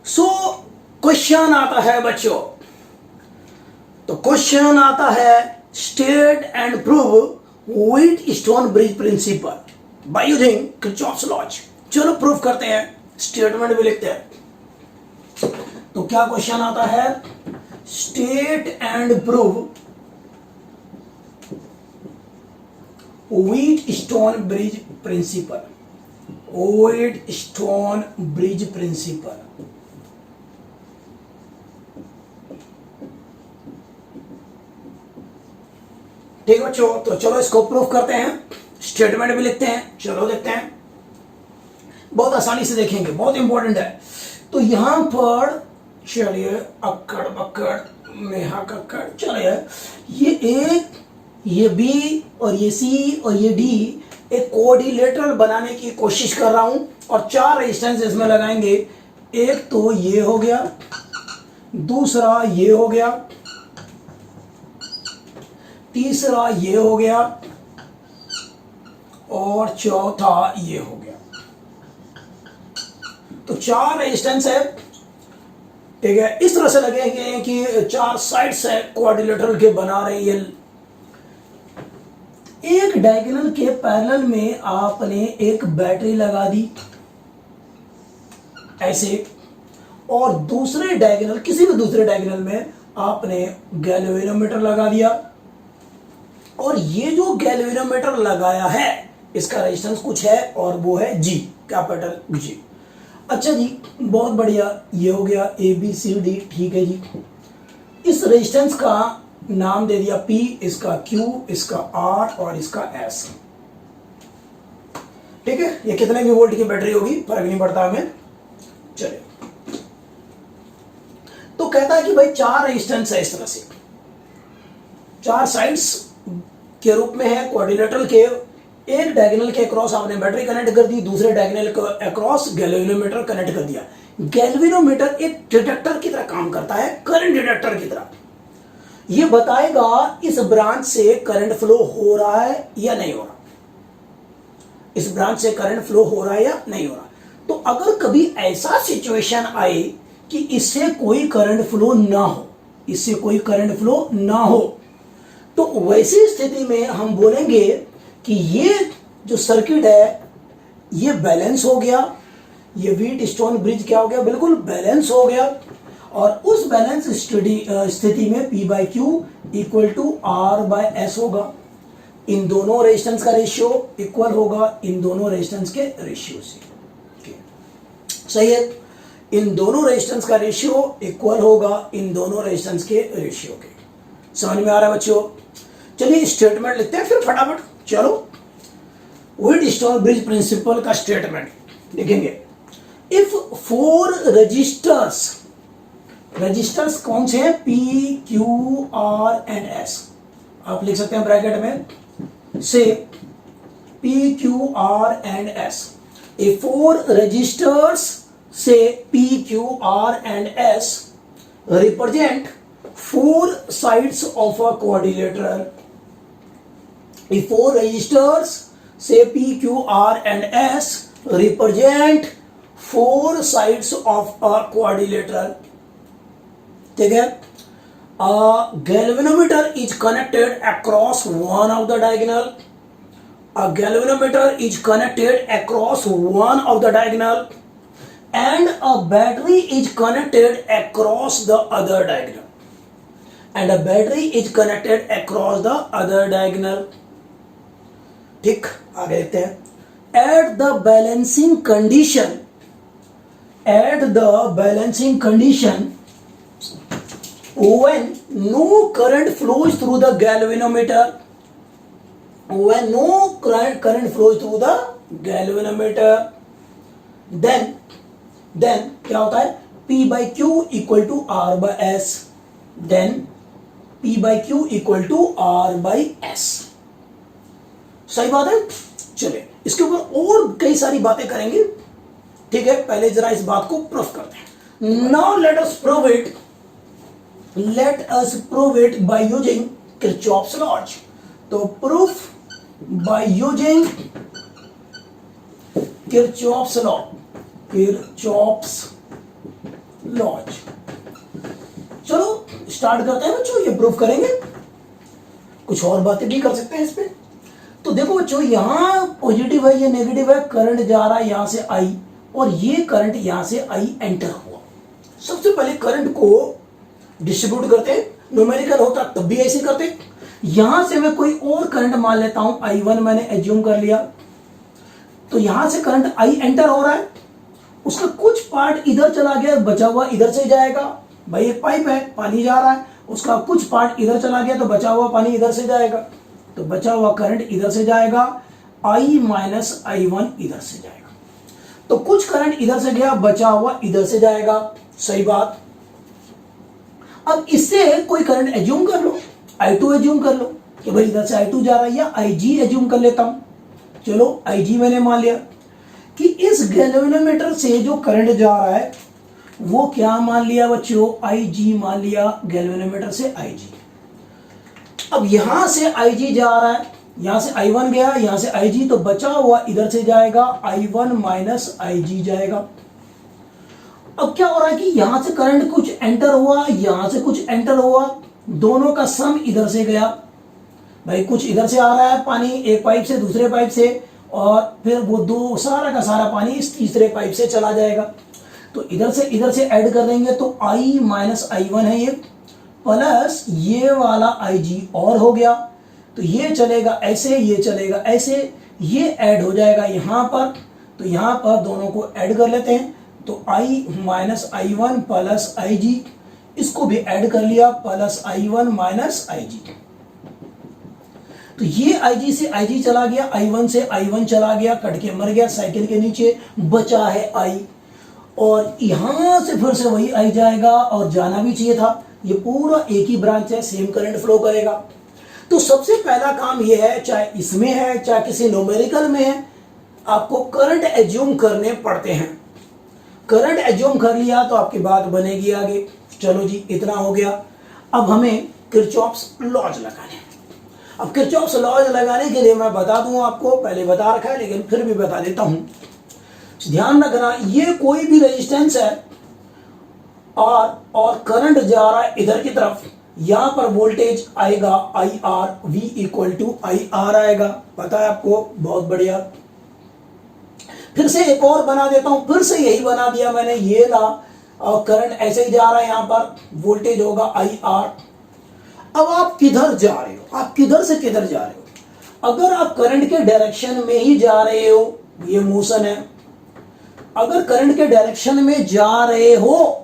So question आता है बच्चों, तो क्वेश्चन आता है state and prove Wheatstone bridge principle by using Kirchhoff's laws. चलो प्रूव करते हैं, स्टेटमेंट भी लिखते हैं। तो क्या क्वेश्चन आता है, state and prove Wheatstone bridge principle, Wheatstone bridge principle. ठीक है बच्चों, तो चलो इसको प्रूव करते हैं, स्टेटमेंट भी लिखते हैं। चलो देखते हैं, बहुत आसानी से देखेंगे, बहुत इंपॉर्टेंट है। तो यहां पर चलिए अक्कड़ बक्कड़ मेहा कक्कड़, चलिए ये ए, ये बी और ये सी और ये डी एक कोऑर्डिनेटर बनाने की कोशिश कर रहा हूं और 4 रेजिस्टेंस इसमें लगाएंगे। एक तो ये हो गया, दूसरा ये हो गया, तीसरा ये हो गया और चौथा ये हो गया। तो 4 रेजिस्टेंस है, ठीक है। इस तरह से लगेंगे कि 4 साइड्स है कोऑर्डिनेटर के बना रहे हैं। एक डायगोनल के पैरेलल में आपने एक बैटरी लगा दी ऐसे, और दूसरे डायगोनल, किसी भी दूसरे डायगोनल में आपने गैल्वेनोमीटर लगा दिया। और ये जो गैल्वेनोमीटर लगाया है इसका रेजिस्टेंस कुछ है और वो है जी, कैपिटल जी। अच्छा जी, बहुत बढ़िया, ये हो गया ए बी सी डी, ठीक है जी। इस रेजिस्टेंस का नाम दे दिया P, इसका Q, इसका R और इसका S, ठीक है। ये कितने भी वोल्ट की बैटरी होगी फर्क नहीं पड़ता हमें। चलिए, तो कहता है कि भाई 4 रेजिस्टेंस है, इस तरह से 4 साइड्स के रूप में है कोऑर्डिनेटर के। एक डायगोनल के अक्रॉस आपने बैटरी कनेक्ट कर दी, दूसरे डायगोनल के अक्रॉस गैल्वेनोमीटर कनेक्ट कर दिया। गैल्वेनोमीटर एक डिटेक्टर की तरह काम करता है, करंट डिटेक्टर की तरह। ये बताएगा इस ब्रांच से करंट फ्लो हो रहा है या नहीं हो रहा, इस ब्रांच से करंट फ्लो हो रहा है या नहीं हो रहा। तो अगर कभी ऐसा सिचुएशन आए कि इससे कोई करंट फ्लो ना हो, इससे कोई करंट फ्लो ना हो, तो वैसी स्थिति में हम बोलेंगे कि ये जो सर्किट है ये बैलेंस हो गया, ये व्हीटस्टोन ब्रिज क्या हो गया, बिल्कुल बैलेंस हो गया। और उस बैलेंस स्थिति में P by Q equal to R by S होगा। इन दोनों रेजिस्टेंस का रेशियो इक्वल होगा इन दोनों रेजिस्टेंस के रेशियो से, सही है। इन दोनों रेजिस्टेंस का रेशियो इक्वल होगा इन दोनों रेजिस्टेंस के रेशियो के। समझ में आ रहा है बच्चों? चलिए स्टेटमेंट लिखते हैं फिर फटाफट। चलो, व्हीटस्टोन ब्रिज प्रिंसिपल का स्टेटमेंट लिखेंगे। इफ 4 रजिस्टर्स कौन से हैं, P, Q, R and S, आप लिख सकते हैं ब्रैकेट में से P, Q, R and S। ए 4 रजिस्टर्स से P, Q, R and S represent 4 sides of a quadrilateral. If 4 registers say P, Q, R and S represent 4 sides of a quadrilateral. ठीक है। A galvanometer is connected across one of the diagonal. A galvanometer is connected across one of the diagonal, and a battery is connected across the other diagonal. And a battery is connected across the other diagonal. ठीक, आगे देखते हैं। At the balancing condition, when no current flows through the galvanometer, then क्या होता है, P by Q equal to R by S, then P by Q equal to R by S। सही बात है। चलिए इसके ऊपर और कई सारी बातें करेंगे, ठीक है। पहले जरा इस बात को प्रूव करते हैं। Now let us prove it by using Kirchhoff's laws. तो proof by using Kirchhoff's law, Kirchhoff's laws. चलो स्टार्ट करते हैं बच्चों, ये प्रूफ करेंगे, कुछ और बातें भी कर सकते हैं इस पे। तो देखो बच्चों, यहां पॉजिटिव है, ये नेगेटिव है, करंट जा रहा है यहां से आई, और ये करंट यहां से आई एंटर हुआ। सबसे पहले करंट को डिस्ट्रीब्यूट करते हैं, न्यूमेरिकल होता तब भी ऐसे करते। यहां से मैं कोई और करंट मान लेता हूं, I1 मैंने एज्यूम कर लिया, तो यहां से करंट I एंटर हो रहा है, उसका कुछ पार्ट इधर चला गया, बचा हुआ इधर से जाएगा। भाई एक पाइप है, पानी जा रहा है, उसका कुछ पार्ट इधर चला गया तो बचा हुआ पानी इधर से जाएगा, तो बचा हुआ करंट इधर से जाएगा, I माइनस I1 इधर से जाएगा। तो कुछ करंट इधर से गया, बचा हुआ इधर से जाएगा, सही बात। अब इससे कोई करंट एज्यूम कर लो, I2 एज्यूम कर लो कि भाई इधर से I2 जा रहा है, या IG एज्यूम कर लेता हूं। चलो IG मैंने मान लिया कि इस गैल्वेनोमीटर से जो करंट जा रहा है वो क्या मान लिया बच्चों, IG मान लिया, गैल्वेनोमीटर से IG। अब यहां से IG जा रहा है, यहां से I1 गया, यहां से IG, तो बचा हुआ इधर से जाएगा, I1 माइनस IG जाएगा। अब क्या हो रहा है कि यहां से करंट कुछ एंटर हुआ, यहां से कुछ एंटर हुआ, दोनों का सम इधर से गया। भाई कुछ इधर से आ रहा है पानी, एक पाइप से दूसरे पाइप से, और फिर वो दो सारा का सारा पानी इस तीसरे पाइप से चला जाएगा। तो इधर से ऐड कर देंगे तो I माइनस I1 है ये, प्लस ये वाला IG और हो गया, तो ये चलेगा ऐसे, ये चलेगा ऐसे, ये ऐड हो जाएगा यहां पर। तो यहां पर दोनों को ऐड कर लेते हैं, तो I minus I1 plus IG, इसको भी ऐड कर लिया, प्लस I1 माइनस IG। तो ये IG से IG चला गया, I1 से I1 चला गया, कट के मर गया, साइकिल के नीचे बचा है I, और यहां से फिर से वही I जाएगा, और जाना भी चाहिए था, ये पूरा एक ही ब्रांच है, सेम करंट फ्लो करेगा। तो सबसे पहला काम ये है, चाहे इसमें है चाहे किसी न्यूमेरिकल में है, आपको करंट एज्यूम करने पड़ते हैं। करंट एज्यूम कर लिया तो आपकी बात बनेगी आगे। चलो जी, इतना हो गया। अब हमें किरचॉफ्स लॉज लगाने। अब किरचॉफ्स लॉज लगाने के लिए मैं बता दूं आपको, पहले बता रखा है लेकिन फिर भी बता देता हूं, ध्यान रखना, ये कोई भी रेजिस्टेंस है और करंट जा रहा है इधर की तरफ, यहां पर वोल्टेज आएगा IR, V equal to IR आएगा, पता है आपको, बहुत बढ़िया। फिर से एक और बना देता हूं, फिर से यही बना दिया मैंने, ये ला, और करंट ऐसे ही जा रहा है, यहां पर वोल्टेज होगा IR। अब आप किधर जा रहे हो, आप किधर से किधर जा रहे हो? अगर आप करंट के डायरेक्शन में ही जा रहे हो, ये मोशन है, अगर करंट के डायरेक्शन में जा रहे हो,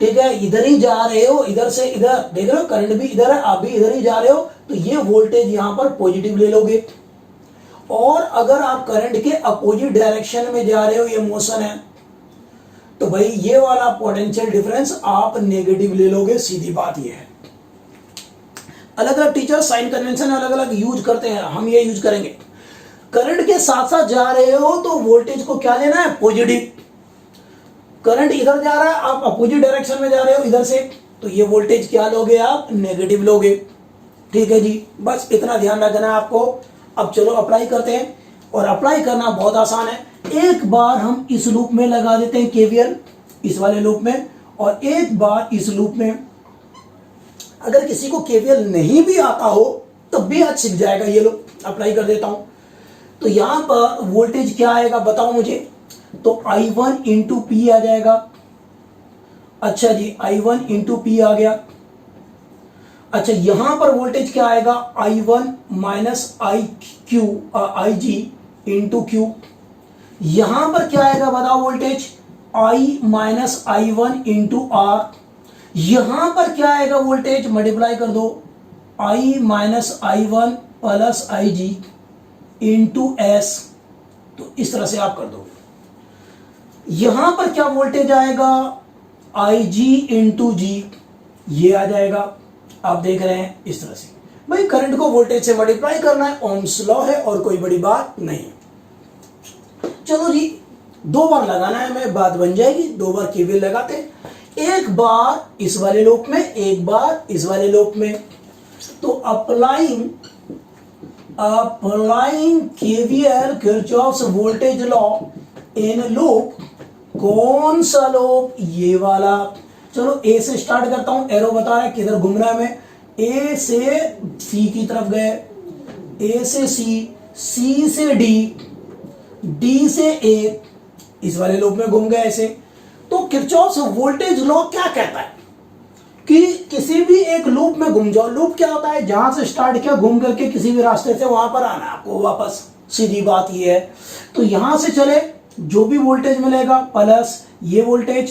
ठीक है, इधर ही जा रहे हो, इधर से इधर, देख रहे हो करंट भी इधर है, आप भी इधर ही जा रहे हो, तो ये वोल्टेज यहां पर पॉजिटिव ले लोगे। और अगर आप करंट के अपोजिट डायरेक्शन में जा रहे हो, ये मोशन है, तो भाई ये वाला पोटेंशियल डिफरेंस आप नेगेटिव ले लोगे, सीधी बात ये है। अलग अलग टीचर साइन कन्वेंशन अलग अलग यूज करते हैं, हम ये यूज करेंगे। करंट के साथ साथ जा रहे हो तो वोल्टेज को क्या लेना है, पॉजिटिव। करंट इधर जा रहा है, आप अपोजिट डायरेक्शन में जा रहे हो इधर से, तो ये वोल्टेज क्या लोगे आप, नेगेटिव लोगे। ठीक है जी, बस इतना ध्यान रखना है आपको। अब चलो अप्लाई करते हैं, और अप्लाई करना बहुत आसान है। एक बार हम इस लूप में लगा देते हैं KVL, इस वाले लूप में, और एक बार इस लूप में। अगर किसी को KVL नहीं भी आता हो तब भी आज सीख जाएगा। ये लो अप्लाई कर देता हूं, तो यहां पर वोल्टेज क्या आएगा बताओ मुझे, तो I1 इंटू पी आ जाएगा। अच्छा जी, I1 इंटू पी आ गया। अच्छा, यहां पर वोल्टेज क्या आएगा, I1 minus IG into Q. यहां पर क्या आएगा बताओ voltage, I minus I1 into R। यहां पर क्या आएगा वोल्टेज, मल्टीप्लाई कर दो, I minus I1 plus IG into S। तो इस तरह से आप कर दो। यहां पर क्या वोल्टेज आएगा, IG इंटू G, ये आ जाएगा। आप देख रहे हैं इस तरह से। भाई करंट को वोल्टेज से मल्टीप्लाई करना है, ओम्स लॉ है, और कोई बड़ी बात नहीं। चलो जी, 2 बार लगाना है, मैं बात बन जाएगी। 2 बार KVL लगाते हैं, एक बार इस वाले लूप में, एक बार इस वाले लूप में। तो applying KVL, Kirchhoff's voltage law in loop कौन सा लूप? ये वाला। चलो ए से स्टार्ट करता हूं, एरो बता रहा है किधर घूम रहा है। मैं ए से सी की तरफ गए, ए से सी, सी से डी, डी से ए, इस वाले लूप में घूम गए ऐसे। तो किरचॉफ्स वोल्टेज लॉ क्या कहता है कि किसी भी एक लूप में घूम जाओ। लूप क्या होता है? जहां से स्टार्ट किया घूम करके किसी भी रास्ते से वहां पर आना आपको वापस, सीधी बात ये है। तो यहां से चले जो भी वोल्टेज मिलेगा प्लस ये वोल्टेज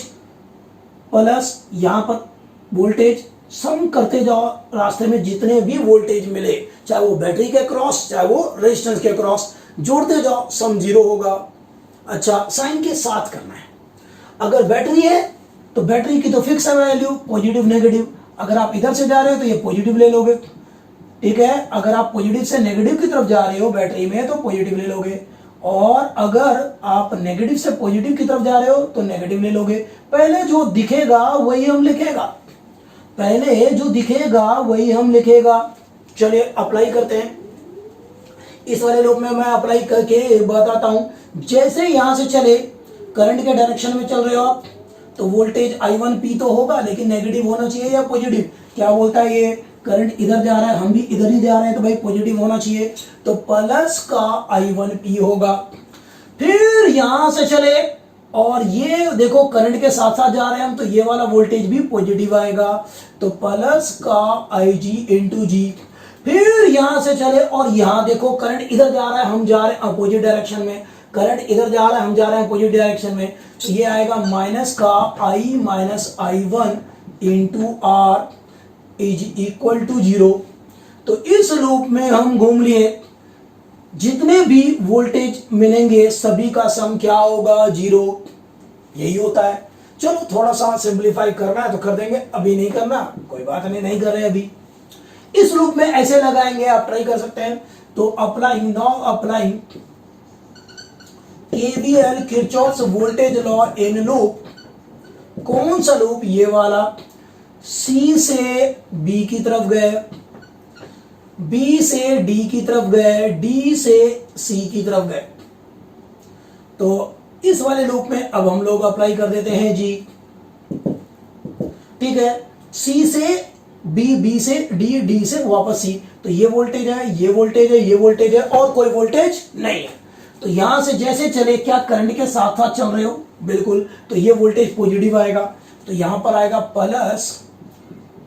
प्लस यहां पर वोल्टेज, सम करते जाओ रास्ते में जितने भी वोल्टेज मिले, चाहे वो बैटरी के क्रॉस चाहे वो रेजिस्टेंस के क्रॉस, जोड़ते जाओ, सम 0 होगा। अच्छा, साइन के साथ करना है। अगर बैटरी है तो बैटरी की तो फिक्स है वैल्यू, पॉजिटिव नेगेटिव। अगर आप इधर से जा रहे हो तो ये पॉजिटिव ले लोगे, ठीक है। अगर आप पॉजिटिव से नेगेटिव की तरफ जा रहे हो बैटरी में तो पॉजिटिव ले लोगे, और अगर आप नेगेटिव से पॉजिटिव की तरफ जा रहे हो तो नेगेटिव ले लोगे। पहले जो दिखेगा वही हम लिखेगा, पहले जो दिखेगा वही हम लिखेगा। चलिए अप्लाई करते हैं। इस वाले लूप में मैं अप्लाई करके बताता हूं। जैसे यहां से चले, करंट के डायरेक्शन में चल रहे हो आप, तो वोल्टेज I1P तो होगा लेकिन नेगेटिव होना चाहिए या पॉजिटिव? क्या बोलता है ये? करंट इधर जा रहा है, हम भी इधर ही जा रहे हैं, तो भाई पॉजिटिव होना चाहिए, तो प्लस का I1P होगा। फिर यहां से चले और ये देखो करंट के साथ साथ जा रहे हैं हम, तो ये वाला वोल्टेज भी पॉजिटिव आएगा, तो प्लस का IG इंटू जी। फिर यहां से चले और यहां देखो करंट इधर जा रहा है, हम जा रहे हैं अपोजिट डायरेक्शन में, करंट इधर जा रहा है, हम जा रहे हैं अपोजिट डायरेक्शन में, तो ये आएगा माइनस का I minus I1 into R is equal to 0। तो इस लूप में हम घूम लिए, जितने भी वोल्टेज मिलेंगे सभी का सम क्या होगा? 0। यही होता है। चलो थोड़ा सा सिंप्लीफाई करना है तो कर देंगे, अभी नहीं करना कोई बात नहीं, नहीं कर रहे अभी। इस लूप में ऐसे लगाएंगे, आप ट्राई कर सकते हैं। तो applying, now applying KVL Kirchhoff's voltage law in loop. कौन सा लूप? ये वाला। C से B की तरफ गए, B से D की तरफ गए, D से C की तरफ गए। तो इस वाले लूप में अब हम लोग अप्लाई कर देते हैं जी, ठीक है। C से B, B से D, D से वापस C, तो ये वोल्टेज है, ये वोल्टेज है, ये वोल्टेज है, और कोई वोल्टेज नहीं है। तो यहां से जैसे चले, क्या करंट के साथ साथ चल रहे हो? बिल्कुल। तो ये वोल्टेज पॉजिटिव आएगा, तो यहां पर आएगा plus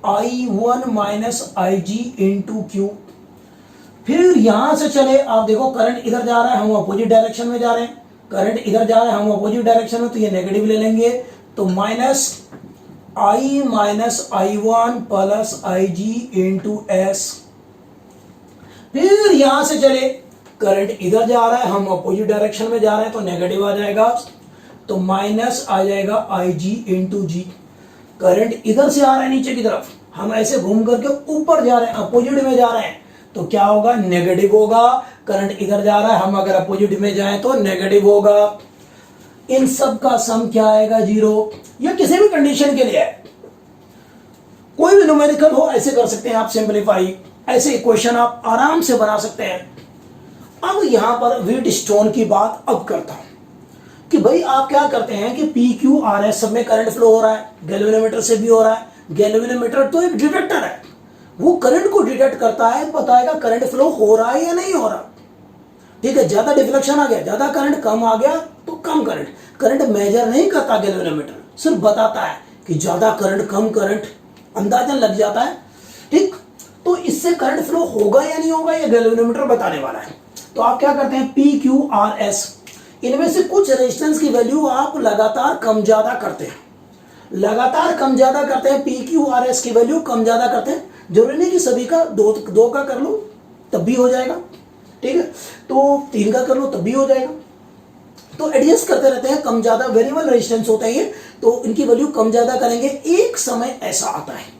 I1 minus IG into Q. फिर यहां से चले, आप देखो करंट इधर जा रहा है, हम अपोजिट डायरेक्शन में जा रहे हैं, करंट इधर जा रहा है, हम अपोजिट डायरेक्शन में, तो ये नेगेटिव ले लेंगे, तो minus I minus I1 plus IG into S. फिर यहां से चले, करंट इधर जा रहा है, हम अपोजिट डायरेक्शन में जा रहे हैं, तो नेगेटिव आ जाएगा, तो माइनस आ जाएगा IG इंटू जी। करंट इधर से आ रहा है नीचे की तरफ, हम ऐसे घूम करके ऊपर जा रहे हैं, अपोजिट में जा रहे हैं, तो क्या होगा? नेगेटिव होगा। करंट इधर जा रहा है, हम अगर अपोजिट में जाएं तो नेगेटिव होगा। इन सब का सम क्या आएगा? 0। यह किसी भी कंडीशन के लिए है, कोई भी न्यूमेरिकल हो ऐसे कर सकते हैं आप सिंपलीफाई, ऐसे इक्वेशन आप आराम से बना सकते हैं। अब यहां पर व्हीटस्टोन की बात अब करता हूं कि भाई आप क्या करते हैं कि PQRS सब में करंट फ्लो हो रहा है, गैल्वेनोमीटर से भी हो रहा है। गैल्वेनोमीटर तो एक डिटेक्टर है, वो करंट को डिटेक्ट करता है, बताएगा करंट फ्लो हो रहा है या नहीं हो रहा, ठीक है। ज्यादा डिफ्लेक्शन आ गया, ज्यादा करंट, कम आ गया तो कम करंट। करंट मेजर नहीं करता गैल्वेनोमीटर, सिर्फ बताता है कि ज्यादा करंट कम करंट, अंदाजन लग जाता है, ठीक। तो इससे करंट फ्लो होगा या नहीं होगा ये गैल्वेनोमीटर बताने वाला है। तो आप क्या करते हैं, PQRS, इनमें से कुछ रेजिस्टेंस की वैल्यू आप लगातार कम ज्यादा करते हैं, लगातार कम ज्यादा करते हैं, PQRS की वैल्यू कम ज्यादा करते हैं। जरूरी नहीं कि सभी का दो का कर लो तब भी हो जाएगा, ठीक है, तो 3 का कर लो तब भी हो जाएगा। तो एडजस्ट करते रहते हैं, कम ज्यादा वेरिएबल रेजिस्टेंस होते हैं, तो इनकी वैल्यू कम ज्यादा करेंगे। एक समय ऐसा आता है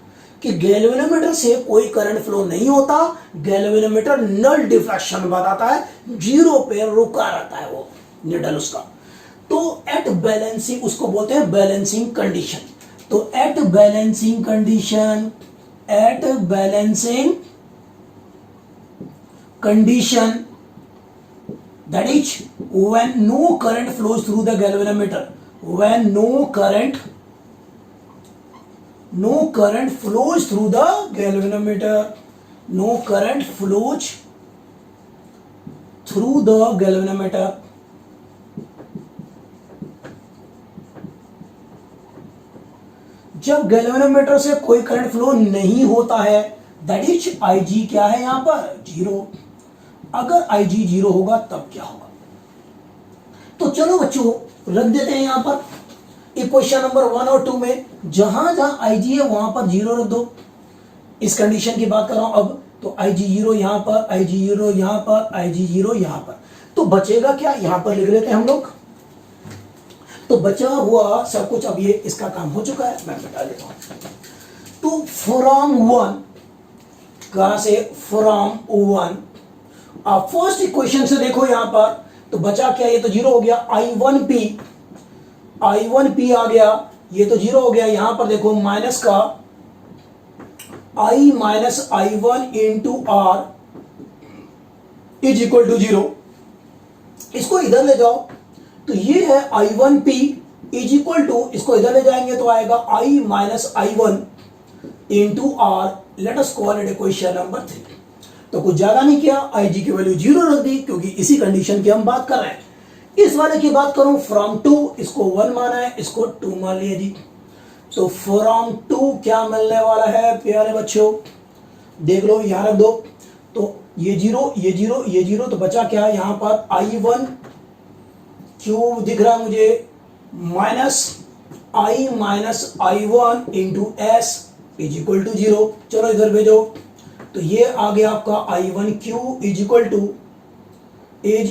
कि गैल्वेनोमीटर से कोई करंट फ्लो नहीं होता, गैल्वेनोमीटर नल डिफ्लेक्शन बताता है, 0 पे रुका रहता है वो निडल उसका। तो एट बैलेंसिंग, उसको बोलते हैं बैलेंसिंग कंडीशन। तो at balancing condition, at balancing condition, that is when no current flows through the galvanometer, when no current flows through the galvanometer, no current flows through the galvanometer. जब galvanometer से कोई current flow नहीं होता है, that is IG क्या है यहां पर 0। अगर IG 0 होगा तब क्या होगा? तो चलो बच्चों रख देते हैं यहां पर इक्वेशन नंबर 1 और 2 में, जहां जहां IG है वहां पर 0 रख दो। इस कंडीशन की बात कर रहा हूं अब, तो IG 0 यहां पर, IG 0 यहां पर, IG 0 यहां पर, तो बचेगा क्या? यहां पर लिख लेते हैं हम लोग। तो बचा हुआ सब कुछ, अब ये इसका काम हो चुका है, मैं बता देता हूं। तो फ्रॉम 1, कहां से? फ्रॉम 1। आप फर्स्ट इक्वेशन से देखो यहां पर, तो बचा क्या? ये तो 0 हो गया। I1P आ गया, ये तो 0 हो गया। यहां पर देखो माइनस का I minus I1 into R is equal to 0। इसको इधर ले जाओ, तो ये है I1P इज इक्वल टू, इसको इधर ले जाएंगे तो आएगा I minus I1 into R। Let us call it equation number 3। तो कुछ ज्यादा नहीं किया, IG की वैल्यू 0 रख दी, क्योंकि इसी कंडीशन की हम बात कर रहे हैं। इस वाले की बात करूं फ्रॉम 2, इसको 1 माना है, इसको 2 मान लिया जी। तो फ्रॉम 2 क्या मिलने वाला है प्यारे बच्चों? देख लो, यहां रख दो। तो ये 0, ये 0, ये 0, तो बचा क्या? यहां पर I1 क्यों दिख रहा है मुझे? Minus I minus I1 into S is equal to 0। चलो इधर भेजो, तो ये आ गया आपका I1Q is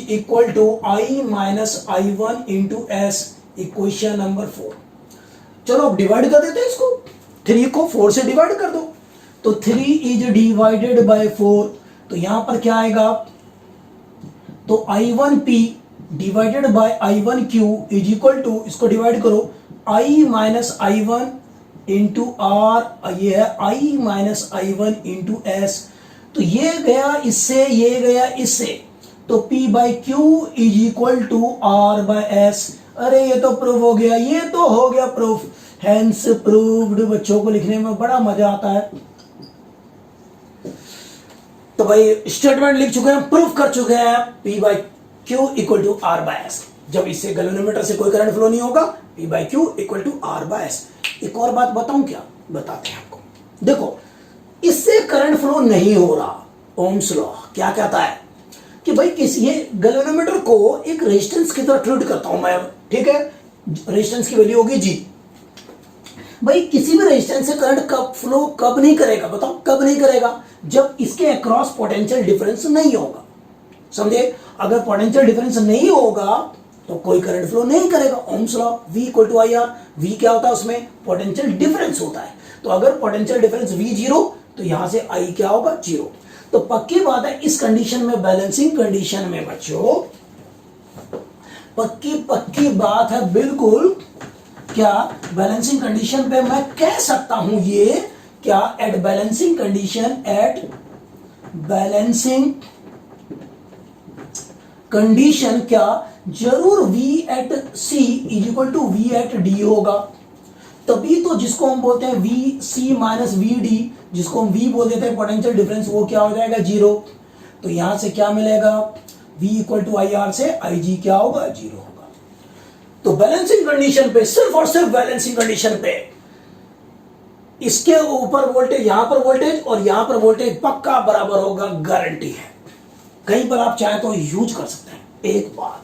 equal to I minus I1 into S, equation number 4। चलो अब डिवाइड कर देते हैं इसको, 3 को 4 से डिवाइड कर दो। तो 3 इज डिवाइडेड बाय 4, तो यहां पर क्या आएगा? तो I1P divided by I1Q is equal to, इसको डिवाइड करो, I minus I1 into R, ये है I minus I1 into S। तो ये गया इससे, ये गया इससे, तो P by Q is equal to R by S। अरे ये तो प्रूफ हो गया, ये तो हो गया प्रूफ, हैंस प्रूव्ड। बच्चों को लिखने में बड़ा मजा आता है। तो भाई स्टेटमेंट लिख चुके हैं, प्रूफ कर चुके हैं, P by Q equal to R by S। जब इससे गैल्वेनोमीटर से कोई करंट फ्लो नहीं होगा, P by Q equal to R by S। एक और बात बताऊं क्या? बताते हैं आपको। देखो, इससे करंट फ्लो नहीं हो रहा, ओम्स लॉ क्या कहता है कि भाई किसी गैल्वेनोमीटर को एक रेजिस्टेंस की तरह ट्रीट करता हूं मैं, ठीक है? रेजिस्टेंस की वैल्यू होगी G। भाई किसी भी रेजिस्टेंस से करंट कब फ्लो कब नहीं करेगा? बताओ कब नहीं करेगा? जब इसके अक्रॉस पोटेंशियल डिफरेंस नहीं होगा। समझे? अगर पोटेंशियल डिफरेंस नहीं होगा तो कोई करंट फ्लो नहीं करेगा। Ohm's law, V equal to IR। V क्या होता है? उसमें पोटेंशियल डिफरेंस होता है। तो अगर पोटेंशियल डिफरेंस V 0, तो यहां से I क्या होगा? 0। तो पक्की बात है, इस कंडीशन में, बैलेंसिंग कंडीशन में बच्चों, पक्की बात है बिल्कुल। क्या बैलेंसिंग कंडीशन पे मैं कह सकता हूं ये क्या? एट बैलेंसिंग कंडीशन क्या जरूर V at C is equal to V at D होगा। तभी तो जिसको हम बोलते हैं VC माइनस VD, जिसको हम V बोल देते हैं पोटेंशियल डिफरेंस, वो क्या हो जाएगा? 0। तो यहां से क्या मिलेगा? V इक्वल टू IR से IG क्या होगा? 0 होगा। तो बैलेंसिंग कंडीशन पे, सिर्फ और सिर्फ बैलेंसिंग कंडीशन पे, इसके ऊपर वोल्टेज, यहां पर वोल्टेज और यहां पर वोल्टेज पक्का बराबर होगा, गारंटी है। कहीं पर आप चाहे तो यूज कर सकते हैं। एक बात,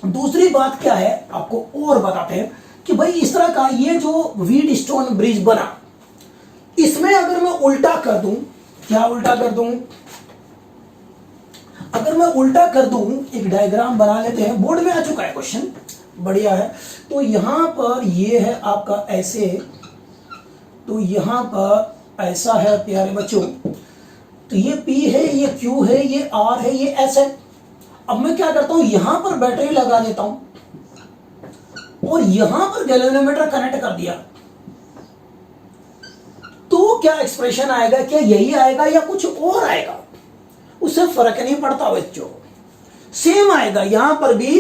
दूसरी बात क्या है आपको और बताते हैं कि भाई इस तरह का ये जो व्हीटस्टोन ब्रिज बना, इसमें अगर मैं उल्टा कर दूं, क्या उल्टा कर दूं? अगर मैं उल्टा कर दूं, एक डायग्राम बना लेते हैं, बोर्ड में आ चुका है क्वेश्चन, बढ़िया है। तो यहां पर ये है आपका ऐसे, तो यहां पर ऐसा है प्यारे बच्चों। तो ये P है, ये Q है, ये R है, ये S है। अब मैं क्या करता हूं, यहां पर बैटरी लगा देता हूं और यहां पर गैल्वेनोमीटर कनेक्ट कर दिया, तो क्या एक्सप्रेशन आएगा? क्या यही आएगा या कुछ और आएगा? उससे फर्क नहीं पड़ता बच्चों। सेम आएगा यहां पर भी।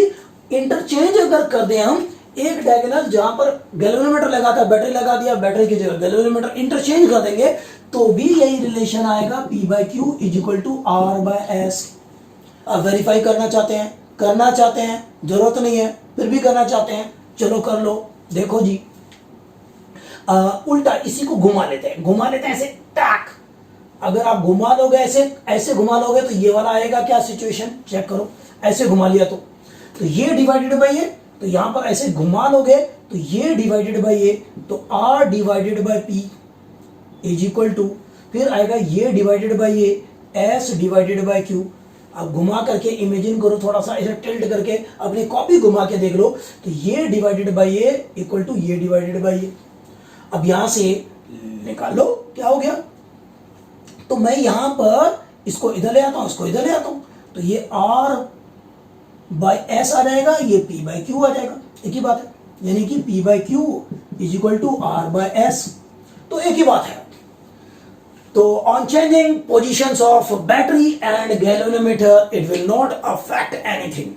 इंटरचेंज अगर कर दें हम, एक डायगोनल जहां पर गैल्वेनोमीटर लगा था, बैटरी लगा दिया, बैटरी की जगह गैल्वेनोमीटर, इंटरचेंज कर देंगे तो भी यही रिलेशन आएगा, P by Q is equal to R by S. अब वेरीफाई करना चाहते हैं, जरूरत नहीं है, फिर भी करना चाहते हैं, चलो कर लो। देखो जी, उल्टा इसी को घुमा लेते हैं ऐसे टैक। अगर आप घुमा लोगे ऐसे घुमा लोगे तो ये वाला आएगा क्या सिचुएशन, चेक करो। ऐसे घुमा लिया तो ये डिवाइडेड बाई ये, तो यहां पर ऐसे घुमा लोगे तो ये डिवाइडेड बाई ये, तो R divided by P is equal to, फिर आएगा ये डिवाइडेड बाई ये, S डिवाइडेड बाई Q। अब घुमा करके इमेजिन करो, थोड़ा सा ऐसे टिल्ट करके अपनी कॉपी घुमा के देख लो, तो ये डिवाइडेड बाई ये इक्वल टू ये डिवाइडेड बाई ये। अब यहां से निकाल लो क्या हो गया, तो मैं यहां पर इसको इधर ले आता हूं, इसको इधर ले आता हूं, तो ये R बाई एस आ जाएगा, ये P बाई क्यू आ जाएगा। एक ही बात है, यानी कि P by Q is equal to R by S, तो एक ही बात है। तो on changing positions of battery and galvanometer, it will not affect anything.